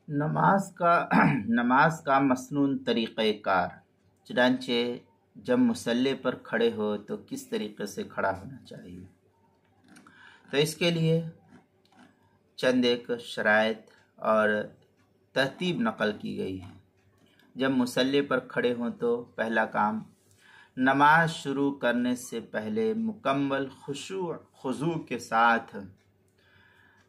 नमाज का मसनून तरीक़ेकार। चुनांचे जब मुसल्ले पर खड़े हो तो किस तरीके से खड़ा होना चाहिए। तो इसके लिए चंद एक शराइत और तरतीब नकल की गई है। जब मुसल्ले पर खड़े हों तो पहला काम, नमाज शुरू करने से पहले मुकम्मल खुशू के साथ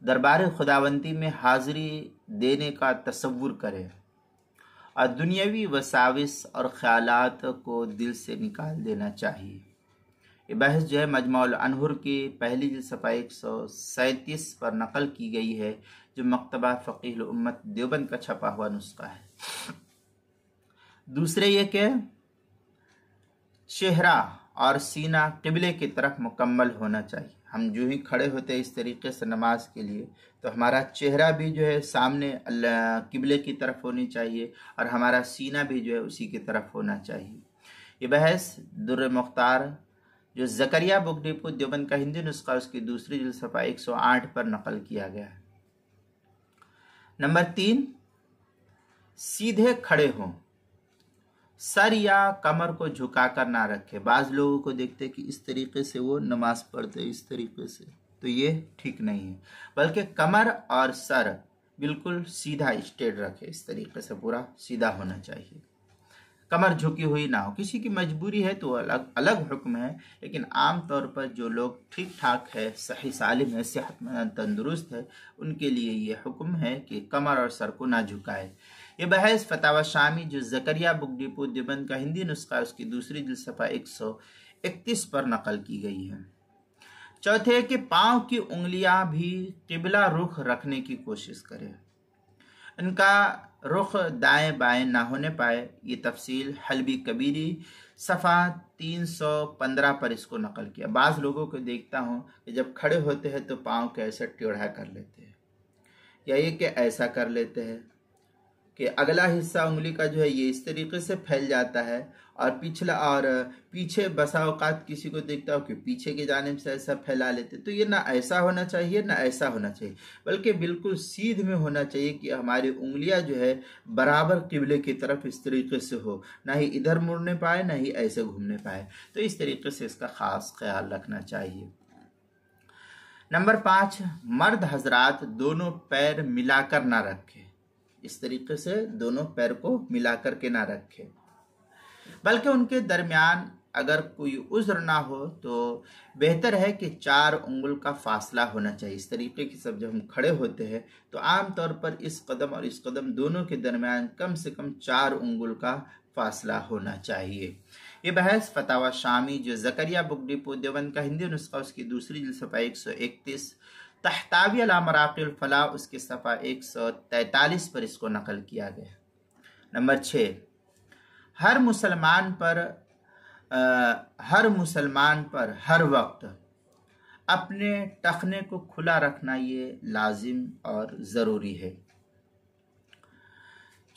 दरबार खुदावंदी में हाजिरी देने का तसव्वुर करें और दुनियावी वसाविस और ख्यालात को दिल से निकाल देना चाहिए। ये बहस जो है मजमुअल अनहुर की पहली जिल्द सफ़ा 137 पर नकल की गई है, जो मकतबा फ़क़ीह उम्मत देवबंद का छपा हुआ नुस्खा है। दूसरे ये कि चेहरा और सीना किबले की तरफ मुकम्मल होना चाहिए। हम जो ही खड़े होते हैं इस तरीके से नमाज के लिए, तो हमारा चेहरा भी जो है सामने किबले की तरफ होनी चाहिए और हमारा सीना भी जो है उसी की तरफ होना चाहिए। ये बहस दुर्र मुख्तार जो ज़करिया बुक डिपो देवबंद का हिंदी नुस्खा उसकी दूसरी जिल्द सफ़ा 108 पर नकल किया गया है। नंबर 3, सीधे खड़े हों, सर या कमर को झुका कर ना रखे। बाज़ लोगों को देखते कि इस तरीके से वो नमाज पढ़ते इस तरीके से, तो ये ठीक नहीं है, बल्कि कमर और सर बिल्कुल सीधा स्ट्रेट रखे। इस तरीके से पूरा सीधा होना चाहिए, कमर झुकी हुई ना हो। किसी की मजबूरी है तो अलग अलग हुक्म है, लेकिन आम तौर पर जो लोग ठीक ठाक है, सही सालिम है, सेहतमंद तंदुरुस्त है, उनके लिए ये हुक्म है कि कमर और सर को ना झुकाए। ये बहस फतावा शामी जो ज़करिया बुक डिपो देवबंद का हिंदी नुस्खा उसकी दूसरी जिल्द सफ़ा 131 पर नकल की गई है। चौथे कि पाँव की उंगलियां भी किबला रुख रखने की कोशिश करें, इनका रुख दाएं बाएं ना होने पाए। ये तफसील हलबी कबीरी सफ़ा 315 पर इसको नकल किया। बाज़ लोगों को देखता हूँ कि जब खड़े होते हैं तो पाँव को ऐसा टेढ़ा कर लेते हैं, या ये कि ऐसा कर लेते हैं कि अगला हिस्सा उंगली का जो है ये इस तरीके से फैल जाता है, और पिछला और पीछे बसा औकात किसी को देखता हो कि पीछे की जानिब से ऐसा फैला लेते। तो ये ना ऐसा होना चाहिए ना ऐसा होना चाहिए, बल्कि बिल्कुल सीध में होना चाहिए कि हमारी उंगलियां जो है बराबर किबले की तरफ इस तरीके से हो, ना ही इधर मुड़ने पाए ना ही ऐसे घूमने पाए। तो इस तरीके से इसका खास ख्याल रखना चाहिए। नंबर 5, मर्द हजरात दोनों पैर मिलाकर ना रखें। इस तरीके से दोनों पैर को मिलाकर के ना रखें, बल्कि उनके दरमियान अगर कोई उज़्र ना हो तो बेहतर है कि 4 उंगल का फासला होना चाहिए। इस तरीके की सब जब हम खड़े होते हैं तो आमतौर पर इस कदम और इस कदम दोनों के दरमियान कम से कम 4 उंगल का फासला होना चाहिए। ये बहस फतावा शामी जो ज़करिया बुक डिपो देवबंद का हिंदी नुस्खा उसकी दूसरी जिल्द सफ़ा 131 तहतावी अला मराक़िल फलाह उसके सफ़ा 143 पर इसको नकल किया गया। नंबर 6, हर मुसलमान पर हर वक्त अपने टखने को खुला रखना ये लाजिम और ज़रूरी है।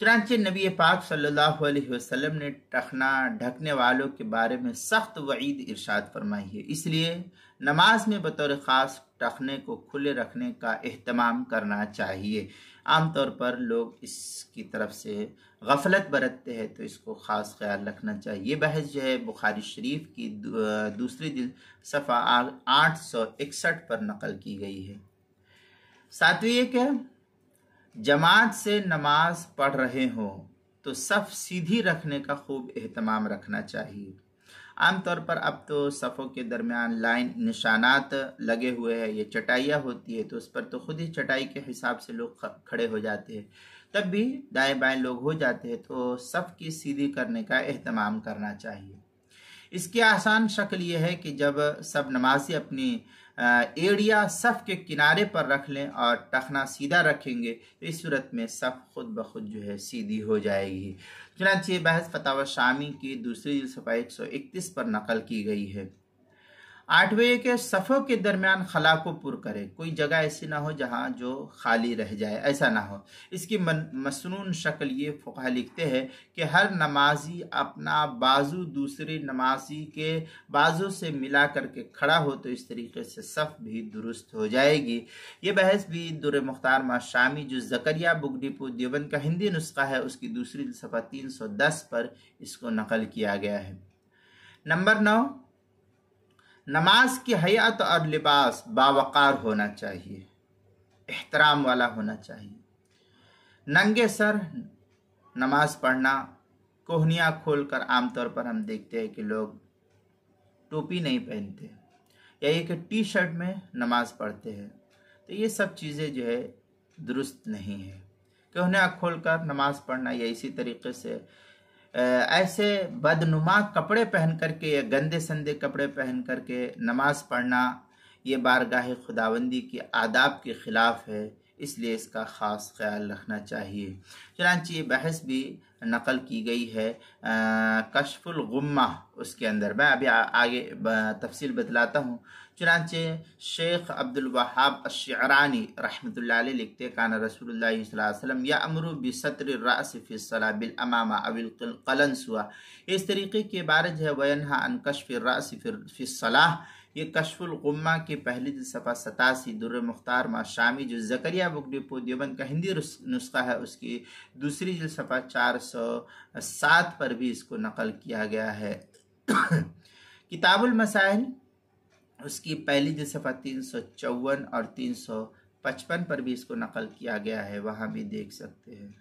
चुनांचे नबी पाक सल्लल्लाहु अलैहि वसल्लम ने टखना ढकने वालों के बारे में सख्त वईद इरशाद फरमाई है। इसलिए नमाज में बतौर ख़ास टखने को खुले रखने का एहतमाम करना चाहिए। आमतौर पर लोग इसकी तरफ से गफलत बरतते हैं, तो इसको ख़ास ख्याल रखना चाहिए। ये बहस जो है बुखारी शरीफ की दूसरी जिल्द सफ़ा 861 पर नकल की गई है। सातवीं ये क्या, जमात से नमाज पढ़ रहे हो तो सफ़ सीधी रखने का खूब एहतमाम रखना चाहिए। आमतौर पर अब तो सफ़ों के दरमियान लाइन निशानात लगे हुए हैं, ये चटाइयाँ होती है, तो उस पर तो खुद ही चटाई के हिसाब से लोग खड़े हो जाते हैं, तब भी दाएं बाएं लोग हो जाते हैं, तो सफ़ की सीधी करने का एहतमाम करना चाहिए। इसकी आसान शक्ल ये है कि जब सब नमाजी अपनी एड़िया सफ़ के किनारे पर रख लें और टखना सीधा रखेंगे, तो इस सूरत में सफ़ खुद ब खुद जो है सीधी हो जाएगी। चुनांचे बहस फतावा शामी की दूसरी जिल्द सफ़ा 131 पर नकल की गई है। 8वें के सफ़ों के दरमियान खला को पुर करे, कोई जगह ऐसी ना हो जहाँ जो खाली रह जाए, ऐसा ना हो। इसकी मसनून शक्ल ये फुक़हा लिखते हैं कि हर नमाजी अपना बाजू दूसरे नमाजी के बाजू से मिला करके खड़ा हो तो इस तरीके से सफ़ भी दुरुस्त हो जाएगी। ये बहस भी दुर्र मुख्तार माशामी जो ज़करिया बुगडीपुर देवबंद का हिंदी नुस्खा है उसकी दूसरी सफ़ा 310 पर इसको नकल किया गया है। नंबर 9, नमाज की हयात और लिबास बावकार होना चाहिए, एहतराम वाला होना चाहिए। नंगे सर नमाज पढ़ना, कोहनियाँ खोलकर आमतौर पर हम देखते हैं कि लोग टोपी नहीं पहनते या एक टी शर्ट में नमाज पढ़ते हैं, तो ये सब चीज़ें जो है दुरुस्त नहीं है। कोहनियाँ खोलकर नमाज पढ़ना या इसी तरीके से ऐसे बदनुमा कपड़े पहन करके या गंदे संदे कपड़े पहन करके नमाज पढ़ना, ये बारगाह खुदावंदी की आदाब के ख़िलाफ़ है, इसलिए इसका ख़ास ख्याल रखना चाहिए। चुनांचे ये बहस भी नकल की गई है कश्फुल गुम्मा उसके अंदर। मैं अभी आगे तफसील बतलाता हूँ। चुनांचे शेख अब्दुल वहाब अश्शअरानी रहमतुल्लाह अलैह लिखते काना रसूलुल्लाह सल्लल्लाहु अलैहि वसल्लम यअमुरु बिसत्र रअस फी सला बिल अमामा अविल क़लंसुआ। इस तरीके की इबारत है वयनहा अन कश्फि रअस फी सलाह। ये कश्फुल गुम्मा की पहली सफ़ा 87 दुर्र मुख्तार माशामी जो ज़करिया बुगडीपुर देवबंद का हिंदी नुस्खा है उसकी दूसरी सफ़ा 407 पर भी इसको नकल किया गया है। किताबुल मसाइल उसकी पहली सफ़ा 354 और 355 पर भी इसको नकल किया गया है, वहाँ भी देख सकते हैं।